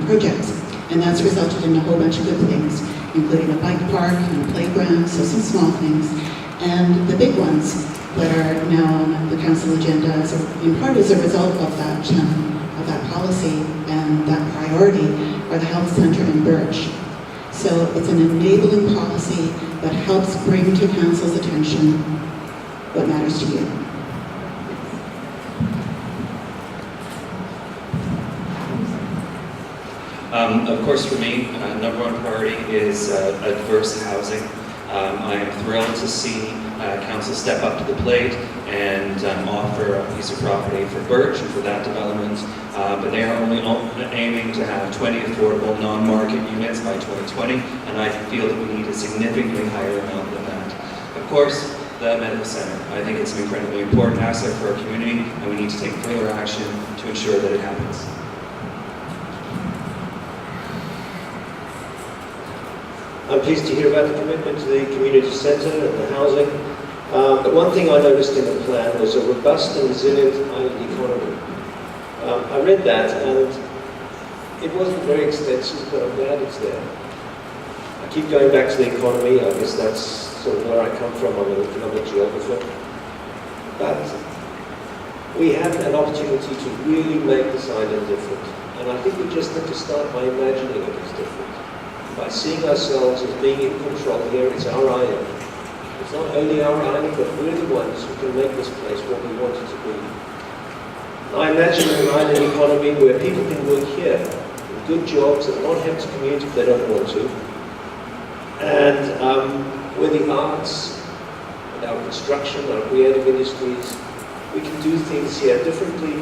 projects. And that's resulted in a whole bunch of good things, including a bike park and a playground, so some small things. And the big ones that are now on the council agenda, in part as a result of that policy and that priority, are the health centre in Birch. So it's an enabling policy that helps bring to council's attention what matters to you. Of course, for me, number one priority is diverse housing. I am thrilled to see council step up to the plate and offer a piece of property for Birch and for that development, but they are only aiming to have 20 affordable non-market units by 2020, and I feel that we need a significantly higher amount than that. Of course, the medical centre. I think it's an incredibly important asset for our community, and we need to take further action to ensure that it happens. I'm pleased to hear about the commitment to the community centre and the housing. But one thing I noticed in the plan was a robust and resilient island economy. I read that and it wasn't very extensive, but I'm glad it's there. I keep going back to the economy. I guess that's sort of where I come from. I'm an economic geographer. But we have an opportunity to really make this island different. And I think we just have to start by imagining it as different. By seeing ourselves as being in control here. It's our island. It's not only our island, but we're the ones who can make this place what we want it to be. I imagine an island economy where people can work here in good jobs and not have to commute if they don't want to. And where the arts and our construction, our creative industries, we can do things here differently.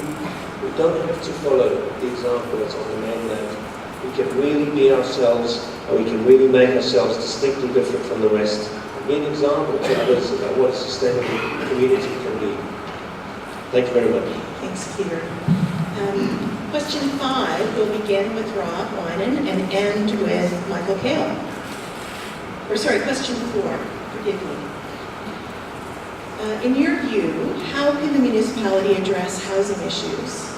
We don't have to follow the example that's on the mainland. We can really be ourselves, and we can really make ourselves distinctly different from the rest, and be an example to others about what a sustainable community can be. Thank you very much. Thanks, Peter. Question 5 will begin with Rob Winan and end with Michael Kale. Or sorry, question 4, forgive me. In your view, how can the municipality address housing issues?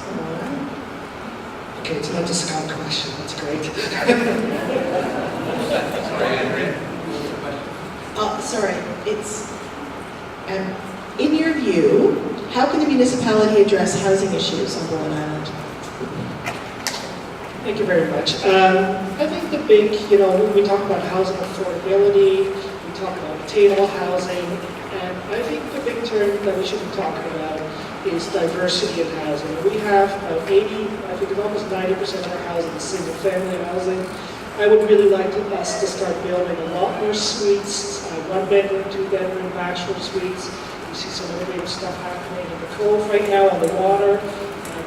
Okay, it's not a Scott question, that's great. Sorry, it's, in your view, how can the municipality address housing issues on Bowen Island? Thank you very much. I think the big, we talk about housing affordability, we talk about attainable housing, and I think the big term that we should be talking about is diversity in housing. We have about 80, I think it's almost 90% of our housing is single-family housing. I would really like us to start building a lot more suites, one-bedroom, two-bedroom, bachelor suites. We see some innovative stuff happening in the Cove right now on the water.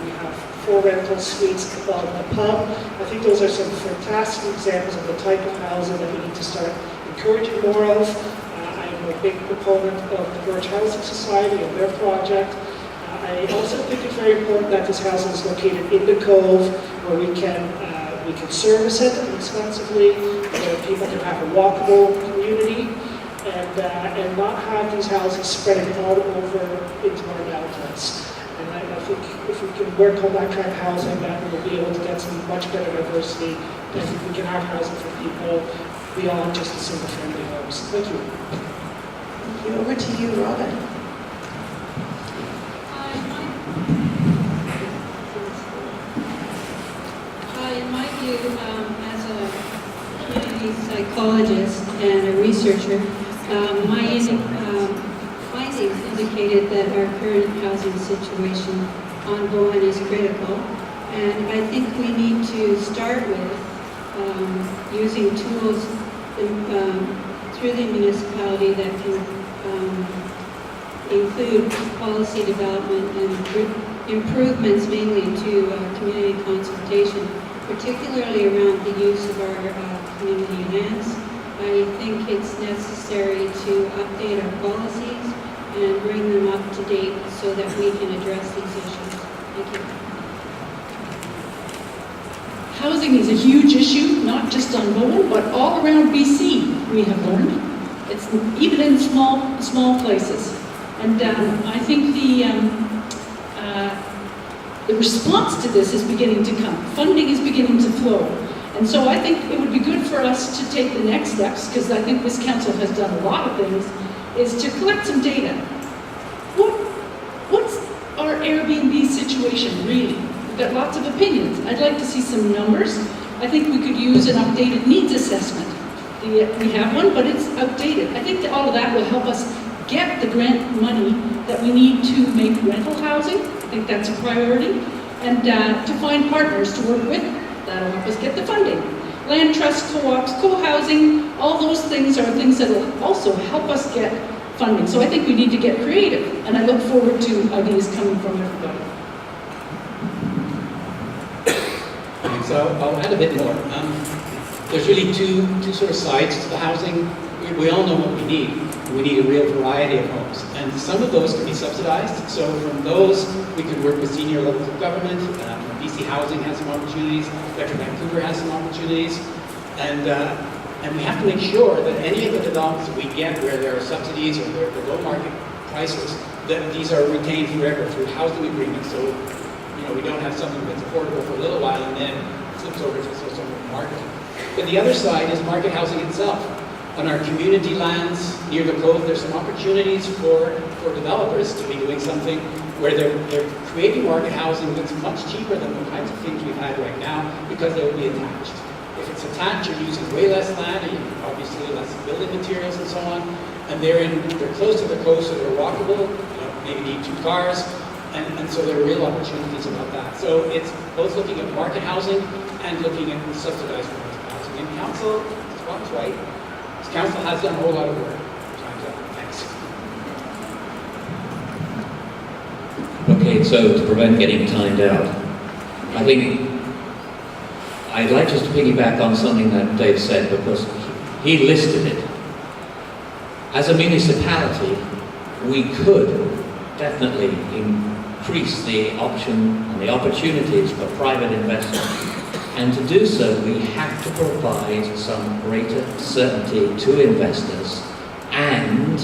We have 4 rental suites above the pub. I think those are some fantastic examples of the type of housing that we need to start encouraging more of. I'm a big proponent of the Birch Housing Society and their project. I also think it's very important that this housing is located in the Cove, where we can service it inexpensively, where people can have a walkable community, and not have these houses spreading all over into our downtown. And I think if we can work on that kind of housing, that we'll be able to get some much better diversity, and we can have housing for people beyond just the single-family homes. Thank you. Thank you. Over to you, Robin. In my view, as a community psychologist and a researcher, my findings indicated that our current housing situation on Bowen is critical, and I think we need to start with using tools through the municipality that can include policy development and improvements mainly to community consultation, particularly around the use of our community lands. I think it's necessary to update our policies and bring them up to date so that we can address these issues. Thank you. Housing is a huge issue, not just on Bowen, but all around BC, we have learned. It's even in small places. And I think the the response to this is beginning to come. Funding is beginning to flow. And so I think it would be good for us to take the next steps, because I think this council has done a lot of things, is to collect some data. What's our Airbnb situation really? We've got lots of opinions. I'd like to see some numbers. I think we could use an updated needs assessment. We have one, but it's outdated. I think that all of that will help us get the grant money that we need to make rental housing. I think that's a priority. And to find partners to work with, that'll help us get the funding. Land trust, co-ops, co-housing, all those things are things that will also help us get funding. So I think we need to get creative, and I look forward to ideas coming from everybody. So I'll add a bit more. There's really two sort of sides to the housing. We all know what we need. We need a real variety of homes. And some of those can be subsidized. So from those, we could work with senior levels of government. BC Housing has some opportunities. Metro Vancouver has some opportunities. And we have to make sure that any of the developments that we get where there are subsidies or they're below market prices, that these are retained forever through housing agreements. So, we don't have something that's affordable for a little while and then flips over to some market. But the other side is market housing itself. On our community lands near the Cove, there's some opportunities for developers to be doing something where they're creating market housing that's much cheaper than the kinds of things we've had right now because they will be attached. If it's attached, you're using way less land, and obviously less building materials and so on, and they're close to the coast, so they're walkable, maybe need 2 cars, and so there are real opportunities about that. So it's both looking at market housing and looking at subsidized rental housing. And council, Scott's right, council has done a whole lot of work. Thanks. Okay, so to prevent getting timed out, I think I'd like just to piggyback on something that Dave said, because he listed it. As a municipality, we could definitely increase the option and the opportunities for private investment. And to do so, we have to provide some greater certainty to investors, and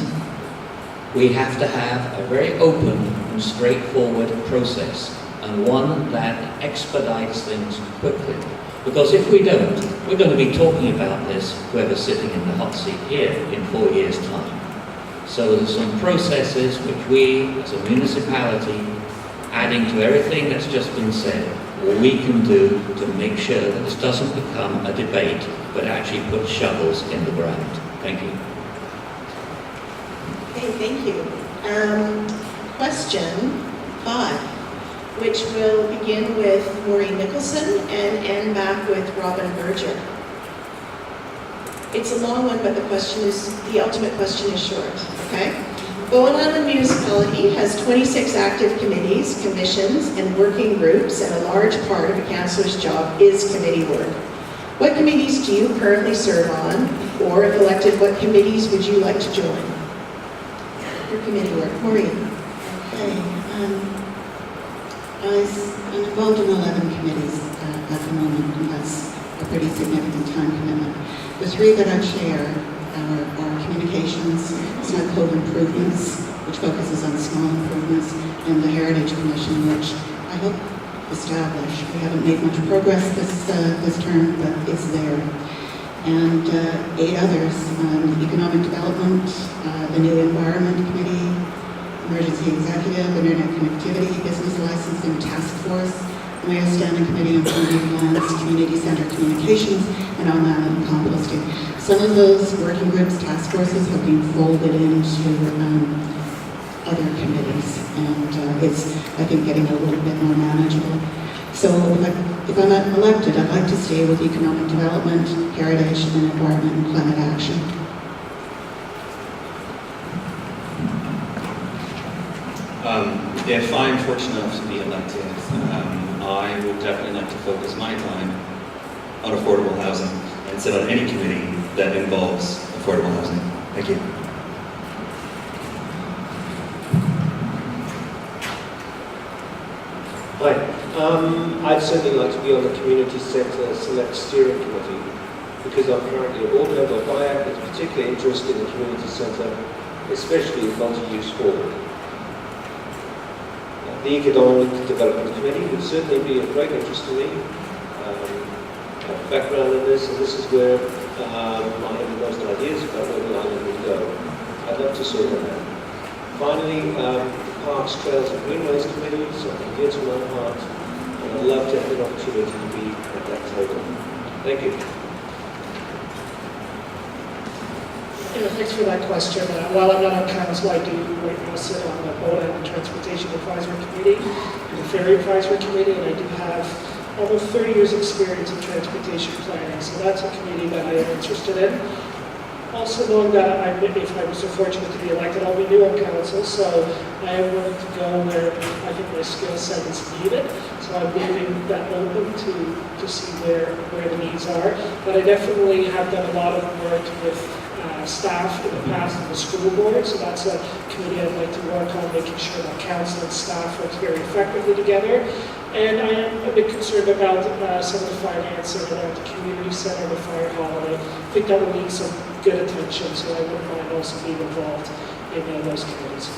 we have to have a very open and straightforward process, and one that expedites things quickly. Because if we don't, we're going to be talking about this, whoever's sitting in the hot seat here, in 4 years' time. So there's some processes which we, as a municipality, adding to everything that's just been said, we can do to make sure that this doesn't become a debate, but actually put shovels in the ground. Thank you. Okay, thank you. Question 5, which will begin with Maureen Nicholson and end back with Robin Berger. It's a long one, but the ultimate question is short, okay? Bowen Island Municipality has 26 active committees, commissions, and working groups, and a large part of a councillor's job is committee work. What committees do you currently serve on, or if elected, what committees would you like to join? Your committee work. Maureen. Okay. I'm involved in 11 committees at the moment, and that's a pretty significant time commitment. The 3 that I chair are communications, Smart Cove Improvements, which focuses on small improvements, and the Heritage Commission, which I hope establish. We haven't made much progress this term, but it's there. And 8 others, Economic Development, the New Environment Committee, Emergency Executive, Internet Connectivity, Business Licensing Task Force, Mayor Standing Committee on Community Lands, Community Center Communications, and on land and composting. Some of those working groups, task forces, have been folded into other committees, and it's, I think, getting a little bit more manageable. So if I'm elected, I'd like to stay with economic development, heritage, and environment and climate action. If I'm fortunate enough to be elected, I would definitely like to focus my time on affordable housing and sit on any committee that involves affordable housing. Thank you. Hi. I'd certainly like to be on the Community Centre Select Steering Committee because I'm currently a board member of IAC that's particularly interested in the Community Centre, especially multi-use hall. The Economic Development Committee would certainly be of great interest to me. I have a background in this, and this is where I have the most ideas about where the island would go. I'd love to serve on that. Finally, the Parks, Trails and Greenways Committee, something dear to my heart, and I'd love to have an opportunity to be at that table. Thank you. Yeah, thanks for that question. While I'm not on council, I do right now sit on the Boat and Transportation Advisory Committee and the Ferry Advisory Committee, and I do have almost 30 years' experience in transportation planning, so that's a committee that I am interested in. Also knowing that if I was so fortunate to be elected, I'll be new on council, so I am willing to go where I think my skill set is needed. So I'm leaving that open to see where the needs are. But I definitely have done a lot of work with staff in the past in the school board, so that's a committee I'd like to work on, making sure that council and staff work very effectively together. And I am a bit concerned about some of the financing around the community center, the fire holiday. I think that will need some good attention, so I wouldn't mind also being involved in those committees.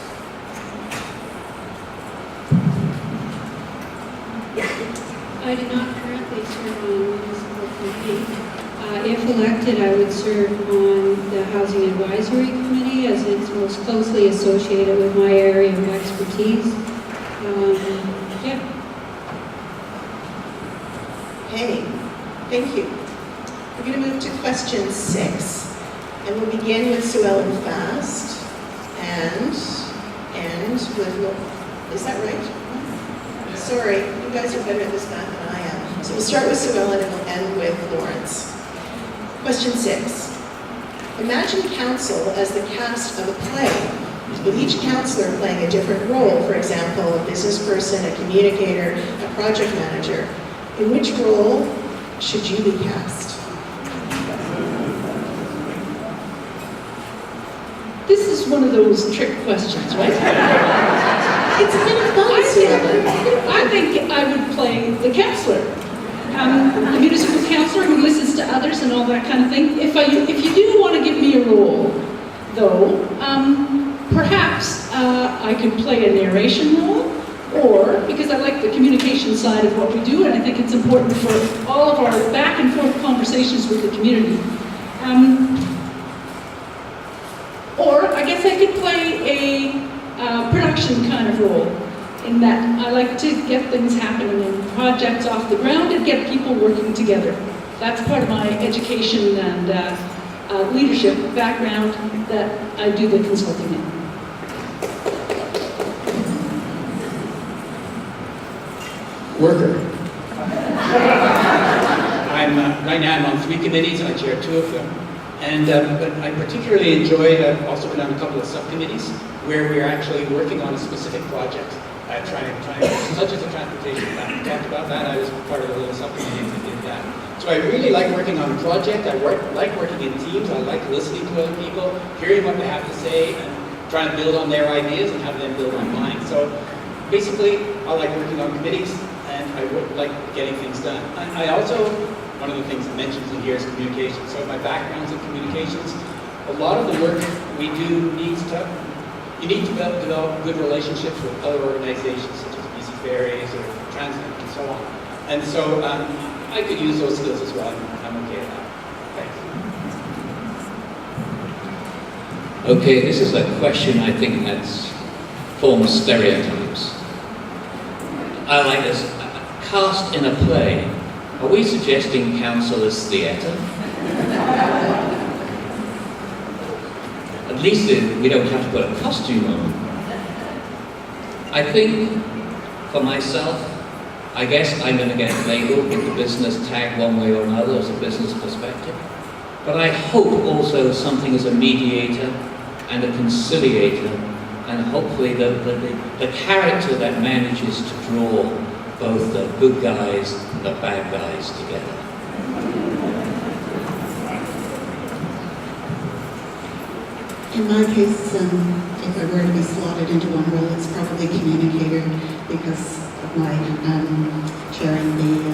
I do not currently serve on a municipal committee. If elected, I would serve on the Housing Advisory Committee as it's most closely associated with my area of expertise. Yeah. Okay, thank you. We're going to move to question 6, and we'll begin with Sue Ellen Fast, and with, is that right? Sorry, you guys are better at this math than I am. So we'll start with Sue Ellen and we'll end with Lawrence. Question 6. Imagine council as the cast of a play, with each councillor playing a different role, for example, a business person, a communicator, a project manager. In which role should you be cast? This is one of those trick questions, right? It's a bit of fun, Sue Ellen. I think I would play the counselor. The municipal counselor who listens to others and all that kind of thing. If you do want to give me a role, though, perhaps I could play a narration role, or, because I like the communication side of what we do, and I think it's important for all of our back and forth conversations with the community. Or I guess I could play a production kind of role, in that I like to get things happening and projects off the ground and get people working together. That's part of my education and leadership background that I do the consulting in. Worker. Right now I'm on 3 committees, I chair 2 of them. And but I particularly enjoy, I've also been on a couple of subcommittees where we're actually working on a specific project. Such as the transportation plan. We talked about that. I was part of a little subcommittee that did that. So I really like working on a project. I like working in teams. I like listening to other people, hearing what they have to say, and trying to build on their ideas and have them build on mine. So basically, I like working on committees, and I like getting things done. I also, one of the things that mentions in here is communication. So my background's in communications. A lot of the work we do you need to develop good relationships with other organizations such as BC Ferries or Transit and so on. And so I could use those skills as well. I'm okay with that. Thanks. Okay, this is a question I think that's forms stereotypes. I like this. Cast in a play. Are we suggesting council is theatre? At least we don't have to put a costume on. I think, for myself, I guess I'm going to get labeled with the business tag one way or another as a business perspective. But I hope also something as a mediator and a conciliator, and hopefully the character that manages to draw both the good guys and the bad guys together. In my case, if I were to be slotted into one role, it's probably communicator because of my chairing the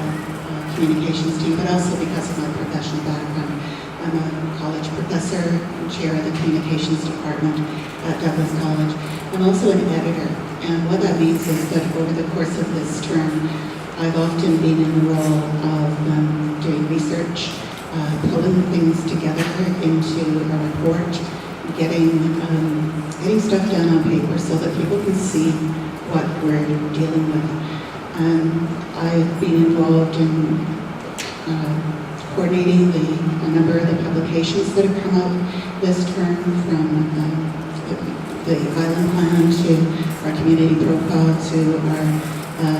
communications team, but also because of my professional background. I'm a college professor and chair of the communications department at Douglas College. I'm also an editor, and what that means is that over the course of this term, I've often been in the role of doing research, pulling things together into a report, getting stuff down on paper so that people can see what we're dealing with. I've been involved in coordinating a number of the publications that have come out this term, from the Island Plan to our community profile to our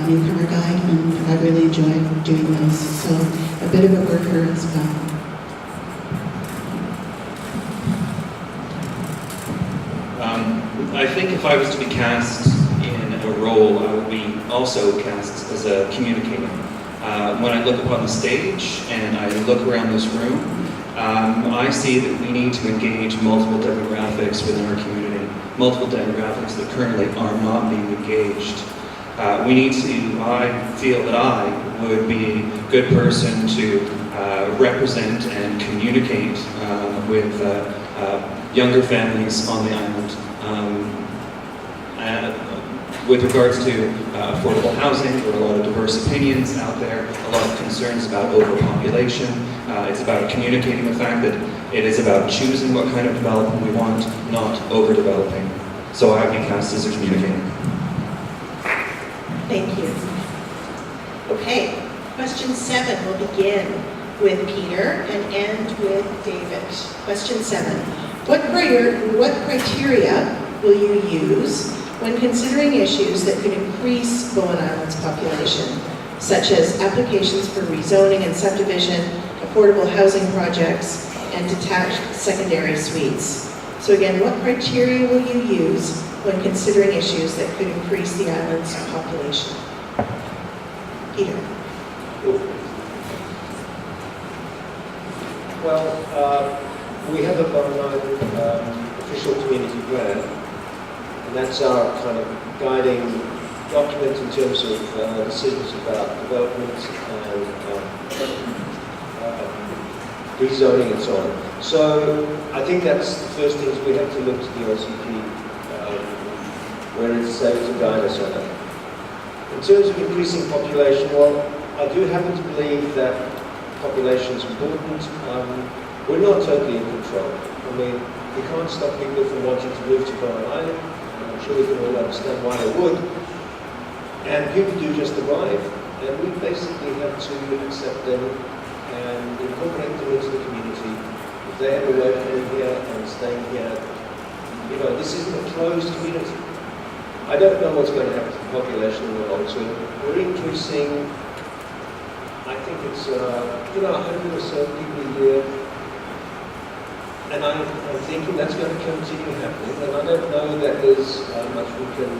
newcomer guide, and I've really enjoyed doing those. So a bit of a worker as well. I think if I was to be cast in a role, I would be also cast as a communicator. When I look upon the stage and I look around this room, I see that we need to engage multiple demographics within our community, multiple demographics that currently are not being engaged. We need to, I feel that I would be a good person to represent and communicate with younger families on the island. With regards to affordable housing, there are a lot of diverse opinions out there, a lot of concerns about overpopulation. It's about communicating the fact that it is about choosing what kind of development we want, not overdeveloping. So I would be cast as a communicator. Thank you. Okay, question 7 will begin with Peter and end with David. Question 7. What criteria will you use when considering issues that could increase Bowen Island's population, such as applications for rezoning and subdivision, affordable housing projects, and detached secondary suites? So again, what criteria will you use when considering issues that could increase the island's population? Peter. Well, we have a Bowen Island official community plan, and that's our kind of guiding document in terms of decisions about development and rezoning and so on. So I think that's the first thing, is we have to look to the OCP where it's able to guide us on that. In terms of increasing population, well, I do happen to believe that population is important. We're not totally in control. I mean, we can't stop people from wanting to move to Bowen Island. I'm sure we can all understand why they would. And people do just arrive, and we basically have to accept them and incorporate them into the community. If they have a way of coming here and staying here, you know, this isn't a closed community. I don't know what's going to happen to the population in the long term. We're increasing, I think it's, 100 or so people a year. And I'm thinking that's going to continue happening, and I don't know that there's much we can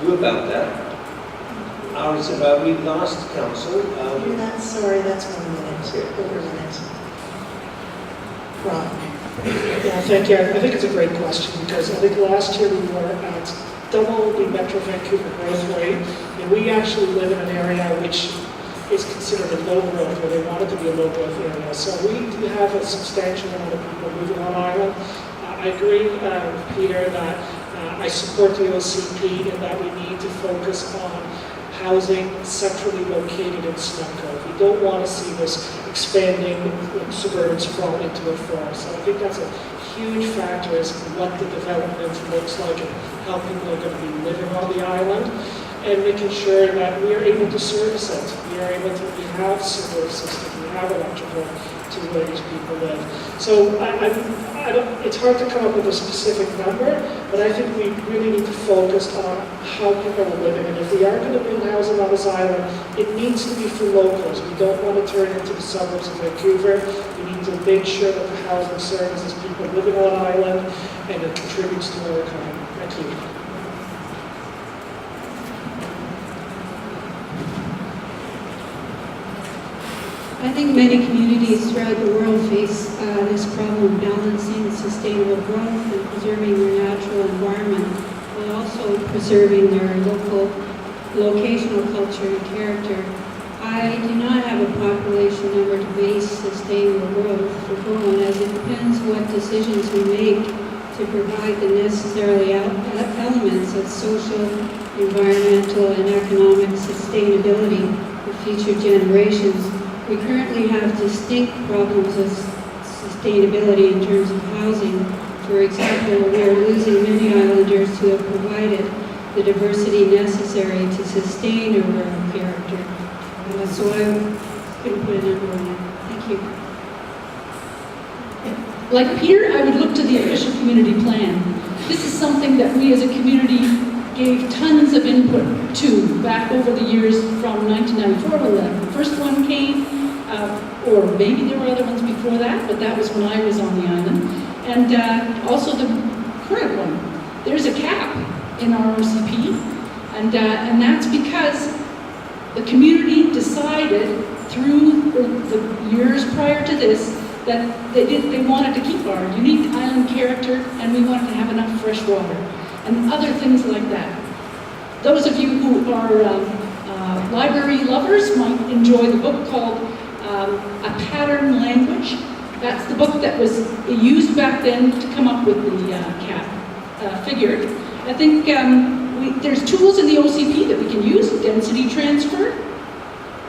do about that. It's about we last council. Sorry, that's 1 minute. Over a minute. Rob. Yeah, thank you. I think it's a great question, because I think last year we were at double the Metro Vancouver growth rate, and we actually live in an area which is considered a low growth, where they want it to be a low growth area. So we do have a substantial amount of people moving on island. I agree with Peter that I support the OCP in that we need to focus on housing centrally located in Snapcove. We don't want to see this expanding suburban sprawl into a forest. So I think that's a huge factor, is what the development looks like and how people are going to be living on the island, and making sure that we are able to service it. We are able to, we have sewer systems, we have electrical to where these people live. So I don't, it's hard to come up with a specific number, but I think we really need to focus on how people are living. And if we are going to build housing on this island, it needs to be for locals. We don't want to turn it into the suburbs of Vancouver. We need to make sure that the housing services people living on island, and it contributes to our economy. Thank you. I think many communities throughout the world face this problem of balancing sustainable growth and preserving their natural environment, while also preserving their local, locational culture and character. I do not have a population number to base sustainable growth for Cowan, as it depends what decisions we make to provide the necessary elements of social, environmental, and economic sustainability for future generations. We currently have distinct problems of sustainability in terms of housing. For example, we are losing many islanders who have provided the diversity necessary to sustain a rural character. So I couldn't put a number on it. Thank you. Like Peter, I would look to the official community plan. This is something that we as a community gave tons of input to back over the years from 1994 when the first one came, or maybe there were other ones before that, but that was when I was on the island. And also the current one. There's a cap in our OCP, and that's because the community decided through the years prior to this that they wanted to keep our unique island character, and we wanted to have enough fresh water and other things like that. Those of you who are library lovers might enjoy the book called A Pattern Language. That's the book that was used back then to come up with the cap figure. I think there's tools in the OCP that we can use, density transfer.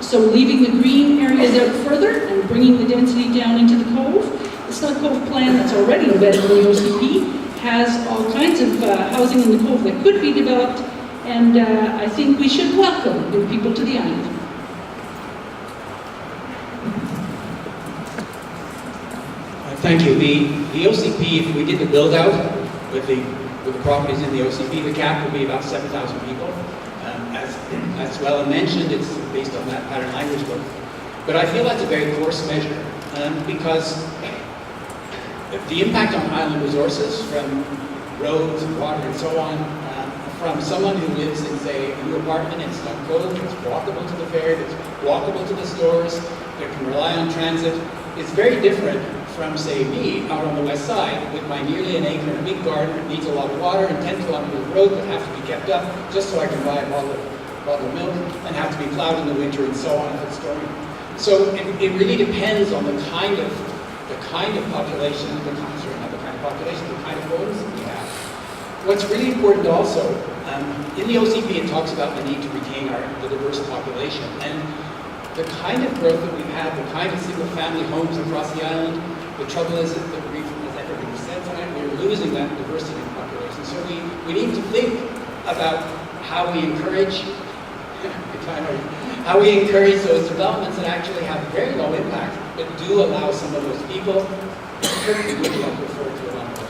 So leaving the green areas out further and bringing the density down into the cove. The Snug Cove plan that's already embedded in the OCP has all kinds of housing in the cove that could be developed, and I think we should welcome new people to the island. Thank you. The OCP, if we did the build out with the properties in the OCP, the cap would be about 7,000 people. As well mentioned, it's based on that pattern language book. But I feel that's a very coarse measure because the impact on island resources from roads, water, and so on, from someone who lives in, say, a new apartment in Snug Cove, that's walkable to the ferry, that's walkable to the stores, that can rely on transit, is very different from, say, me out on the west side with my nearly an acre and a big garden that needs a lot of water and 10 kilometers of road that have to be kept up just so I can buy a bottle of milk and have to be plowed in the winter and so on if it's stormy. So it really depends on the kind of population, the kind of homes that we have. What's really important also, in the OCP it talks about the need to retain the diverse population, and the kind of growth that we've had, the kind of single-family homes across the island, the trouble is that as everybody said tonight, we're losing that diversity in population. So we need to think about how we encourage those developments that actually have very low impact, but do allow some of those people to really refer to a lot more.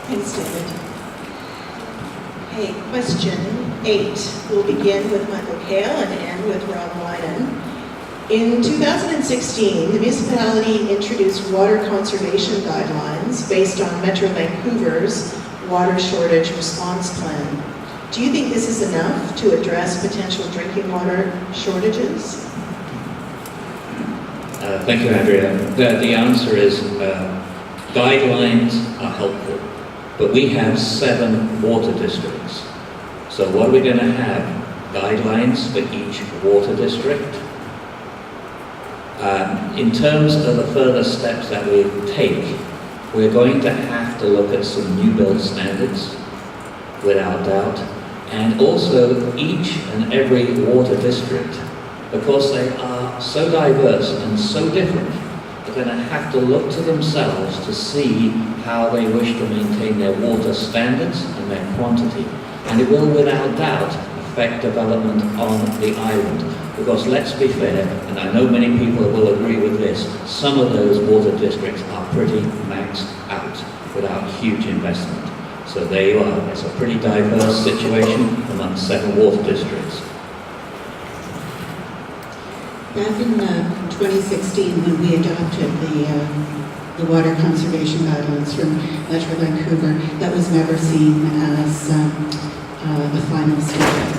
Thanks, David. Okay, question 8. We'll begin with Michael Kale and end with Rob Wyden. In 2016, the municipality introduced water conservation guidelines based on Metro Vancouver's water shortage response plan. Do you think this is enough to address potential drinking water shortages? Thank you, Andrea. The answer is guidelines are helpful, but we have 7 water districts. So what are we going to have? Guidelines for each water district? In terms of the further steps that we take, we're going to have to look at some new build standards, without doubt, and also each and every water district, because they are so diverse and so different, they're going to have to look to themselves to see how they wish to maintain their water standards and their quantity. And it will, without doubt, affect development on the island. Because let's be fair, and I know many people will agree with this, some of those water districts are pretty maxed out without huge investment. So there you are. It's a pretty diverse situation among 7 water districts. Back in 2016, when we adopted the water conservation guidelines from Metro Vancouver, that was never seen as the final step.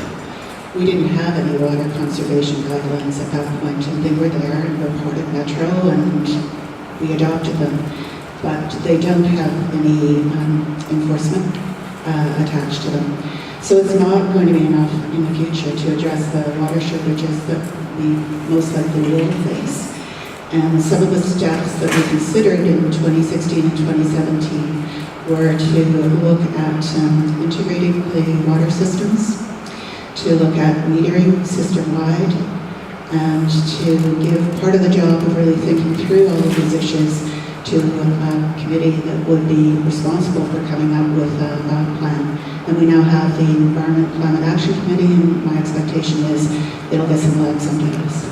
We didn't have any water conservation guidelines at that point, and they were there and were part of Metro, and we adopted them. But they don't have any enforcement attached to them. So it's not going to be enough in the future to address the water shortages that we most likely will face. And some of the steps that we considered in 2016 and 2017 were to look at integrating the water systems, to look at metering system-wide, and to give part of the job of really thinking through all of these issues to a committee that would be responsible for coming up with a plan. And we now have the Environment Climate Action Committee, and my expectation is it'll get some legs under this.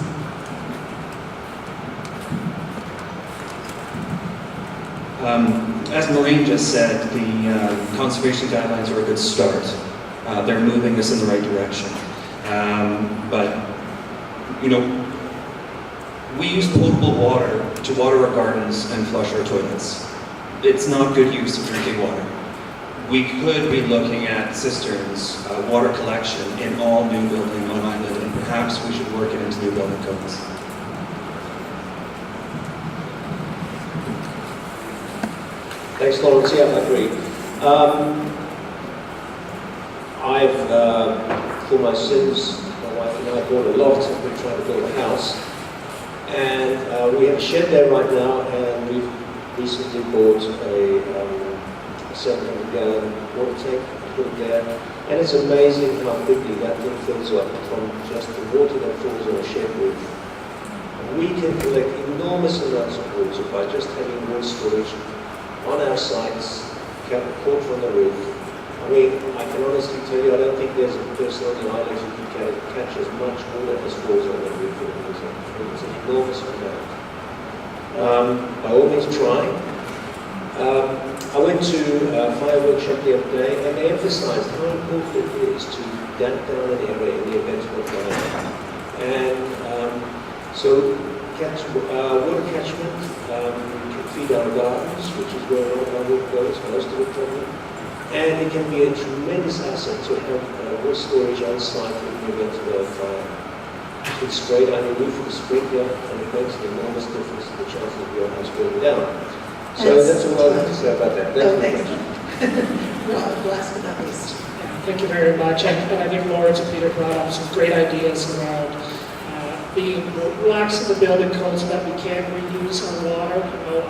As Maureen just said, the conservation guidelines are a good start. They're moving us in the right direction. But, you know, we use potable water to water our gardens and flush our toilets. It's not good use of drinking water. We could be looking at cisterns, water collection in all new building on island, and perhaps we should work it into new building codes. Thanks, Lawrence. Yeah, I agree. For my sins, my wife and I bought a lot and we're trying to build a house. And we have a shed there right now, and we've recently bought a 700-gallon water tank to put it there. And it's amazing how quickly that thing fills up from just the water that falls on a shed roof. We can collect enormous amounts of water by just having water storage on our sites, caught from the roof. I mean, I can honestly tell you, I don't think there's a person on the island who can catch as much water as falls on the roof in the winter. It's an enormous amount. By all means, try. I went to a fire workshop the other day, and they emphasized how important it is to damp down an area in the event of a fire. And so, water catchment can feed our gardens, which is where all our water goes, most of it probably. And it can be a tremendous asset to have water storage on site in the event of a fire. It's sprayed on the roof with a sprinkler, and it makes an enormous difference in the chances of your house burning down. So that's all I have to say about that. Thanks. Rob, last but not least. Thank you very much. And I think Lawrence and Peter brought up some great ideas around being relaxed in the building code so that we can reuse our water. You know,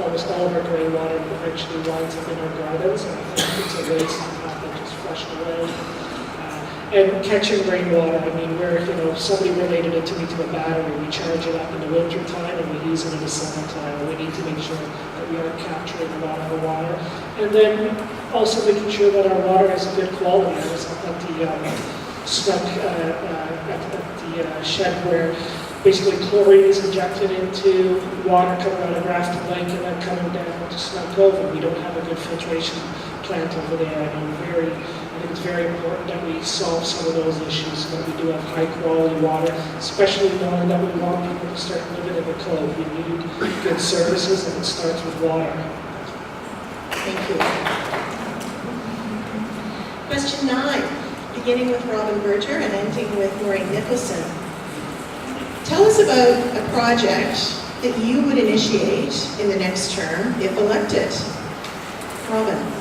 almost all of our grey water eventually winds up in our gardens, and I think it's a waste to have it just flushed away. And catching rainwater, I mean, somebody related it to me to a battery. We charge it up in the winter time and we use it in the summertime. And we need to make sure that we are capturing a lot of the water. And then also making sure that our water has a good quality. I was up at the Snook, at the shed where basically chlorine is injected into water coming out of Grafton Lake and then coming down to Snook Cove. And we don't have a good filtration plant over there. I think it's very important that we solve some of those issues so that we do have high quality water, especially knowing that we want people to start living in the cove. We need good services, and it starts with water. Thank you. Question 9, beginning with Robin Berger and ending with Maureen Nicholson. Tell us about a project that you would initiate in the next term if elected. Robin.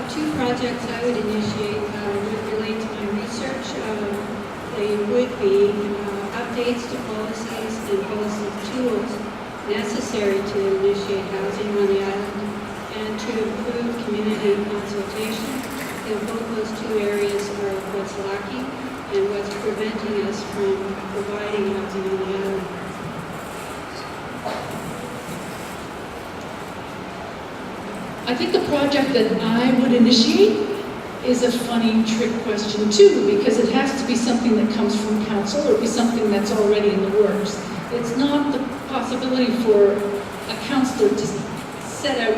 Two projects I would initiate would relate to my research. They would be updates to policies and policy tools necessary to initiate housing on the island and to improve community consultation. And both those two areas are what's lacking and what's preventing us from providing housing on the island. I think the project that I would initiate is a funny trick question too, because it has to be something that comes from council or be something that's already in the works. It's not the possibility for a councillor to set out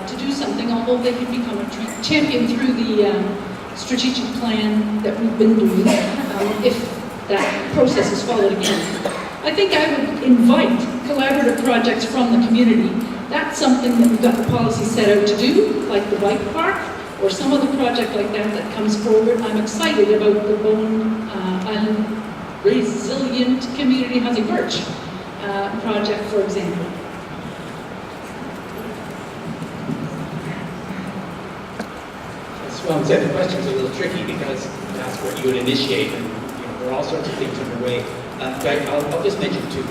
to do something, although they can become a champion through the strategic plan that we've been doing. if that process is followed again. I think I would invite collaborative projects from the community. That's something that we've got the policy set out to do, like the bike park, or some other project like that comes forward. I'm excited about the Bowen Island Resilient Community Housing Birch project, for example. As Ron said, the question's a little tricky because that's what you would initiate, and there are all sorts of things underway. I'll just mention two.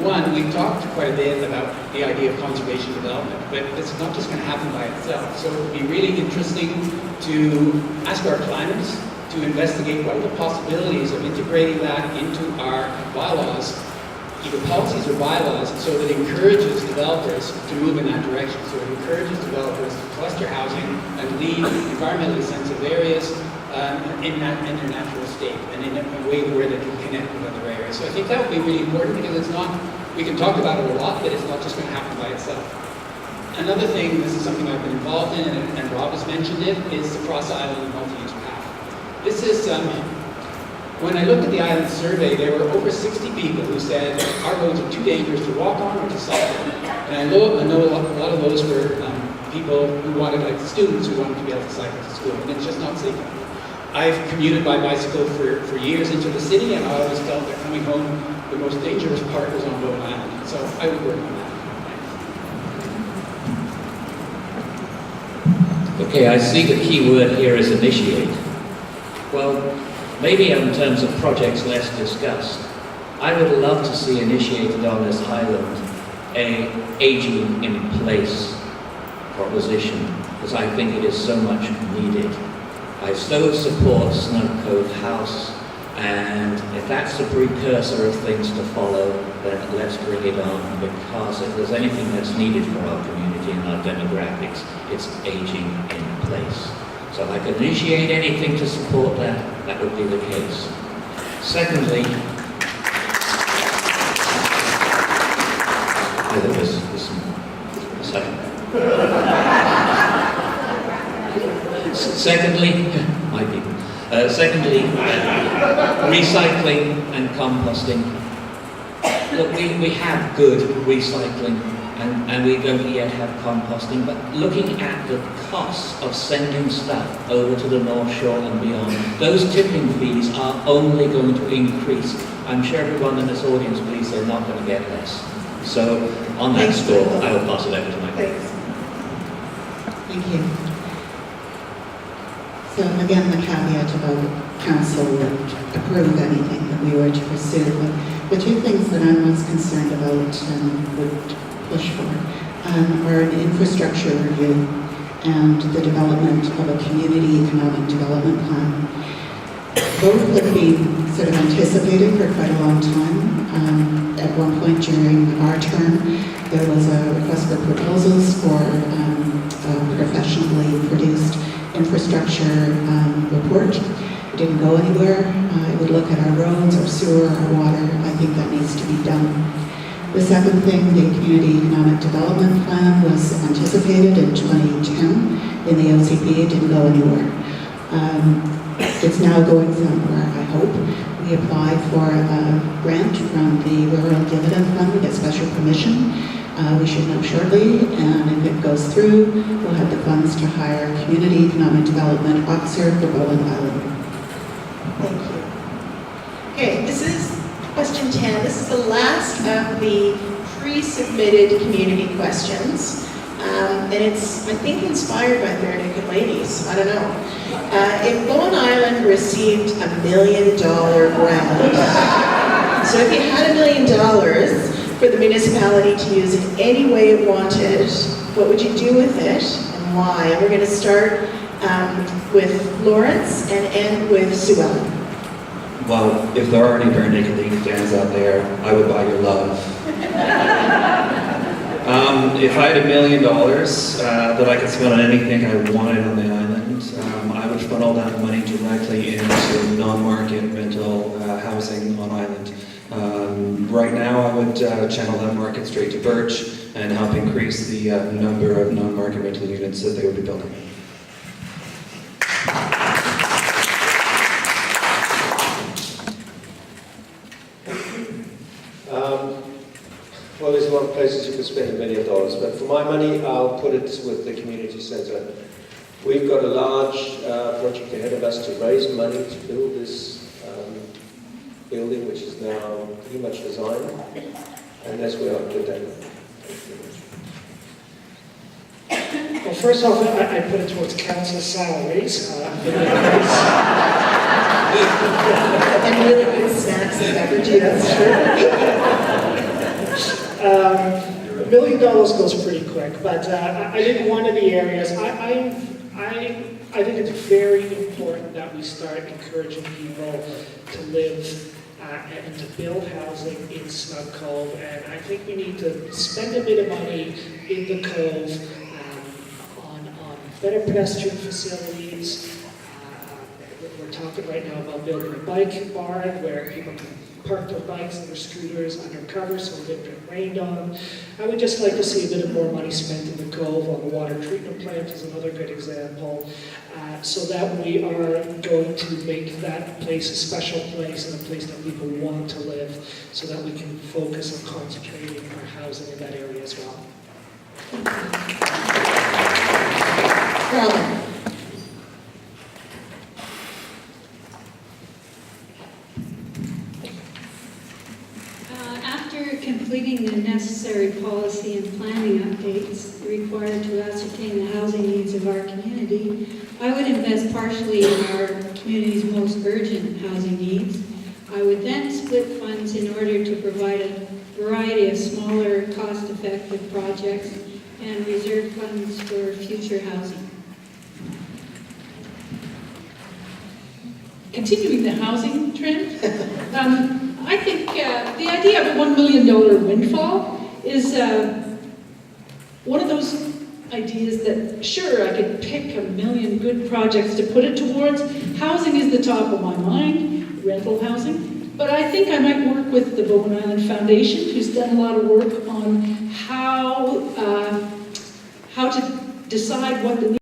One, we've talked quite a bit about the idea of conservation development, but it's not just going to happen by itself. So it would be really interesting to ask our planners to investigate what are the possibilities of integrating that into our bylaws, either policies or bylaws, so that it encourages developers to move in that direction. So it encourages developers to cluster housing and leave environmentally sensitive areas in their natural state and in a way where they can connect with other areas. So I think that would be really important because it's not, we can talk about it a lot, but it's not just going to happen by itself. Another thing, this is something I've been involved in, and Rob has mentioned it, is the cross-island multi-use path. This is, when I looked at the island survey, there were over 60 people who said our roads are too dangerous to walk on or to cycle on. And I know a lot of those were people who wanted, like students who wanted to be able to cycle to school, and it's just not safe. I've commuted by bicycle for years into the city, and I always felt that coming home, the most dangerous part was on Bowen Island. So I would work on that. Okay, I see the key word here is initiate. Well, maybe in terms of projects less discussed, I would love to see initiated on this island a aging in place proposition, because I think it is so much needed. I so support Snug Cove House, and if that's the precursor of things to follow, then let's bring it on, because if there's anything that's needed for our community and our demographics, it's aging in place. So if I could initiate anything to support that, that would be the case. Secondly, Secondly, recycling and composting. Look, we have good recycling and we don't yet have composting, but looking at the costs of sending stuff over to the North Shore and beyond, those tipping fees are only going to increase. I'm sure everyone in this audience believes they're not going to get less. So on that score, I will pass it over to my colleagues. Thank you. So again, the caveat about council would approve anything that we were to pursue, but the two things that I'm most concerned about and would push for are an infrastructure review and the development of a community economic development plan. Both have been sort of anticipated for quite a long time. At one point during our term, there was a request for proposals for a professionally produced infrastructure report. It didn't go anywhere. It would look at our roads, our sewer, our water. I think that needs to be done. The second thing, the Community Economic Development Plan, was anticipated in 2010 in the OCP. It didn't go anywhere. It's now going somewhere, I hope. We applied for a grant from the Rural Dividend Fund. We get special permission. We should know shortly, and if it goes through, we'll have the funds to hire a Community Economic Development Officer for Bowen Island. Thank you. Okay, this is question 10. This is the last of the pre-submitted community questions. And it's, I think, inspired by Bare Naked Ladies. I don't know. If Bowen Island received $1 million grant, so if you had $1 million for the municipality to use in any way it wanted, what would you do with it and why? And we're going to start with Lawrence and end with Sue Ellen. Well, if there are any Bare Naked Ladies fans out there, I would buy your love. If I had $1 million that I could spend on anything I wanted on the island, I would funnel that money directly into non-market rental housing on island. Right now, I would channel that market straight to Birch and help increase the number of non-market rental units that they would be building. of places you could spend $1 million, but for my money, I'll put it with the community centre. We've got a large project ahead of us to raise money to build this building, which is now pretty much designed, and that's where I'll put that. Well, first off, I put it towards council salaries. And really good snacks and beverages. $1 million goes pretty quick, but I think one of the areas, I think it's very important that we start encouraging people to live and to build housing in Snug Cove, and I think we need to spend a bit of money in the Cove on better pedestrian facilities. We're talking right now about building a bike barn where people can park their bikes and their scooters under cover so they don't get rained on. I would just like to see a bit of more money spent in the Cove on the water treatment plant is another good example, so that we are going to make that place a special place and a place that people want to live, so that we can focus on concentrating our housing in that area as well. Carolyn. After completing the necessary policy and planning updates required to ascertain the housing needs of our community, I would invest partially in our community's most urgent housing needs. I would then split funds in order to provide a variety of smaller, cost-effective projects and reserve funds for future housing. Continuing the housing trend, I think the idea of a $1 million windfall is one of those ideas that, sure, I could pick 1 million good projects to put it towards. Housing is the top of my mind, rental housing. But I think I might work with the Bowen Island Foundation, who's done a lot of work on how to decide what the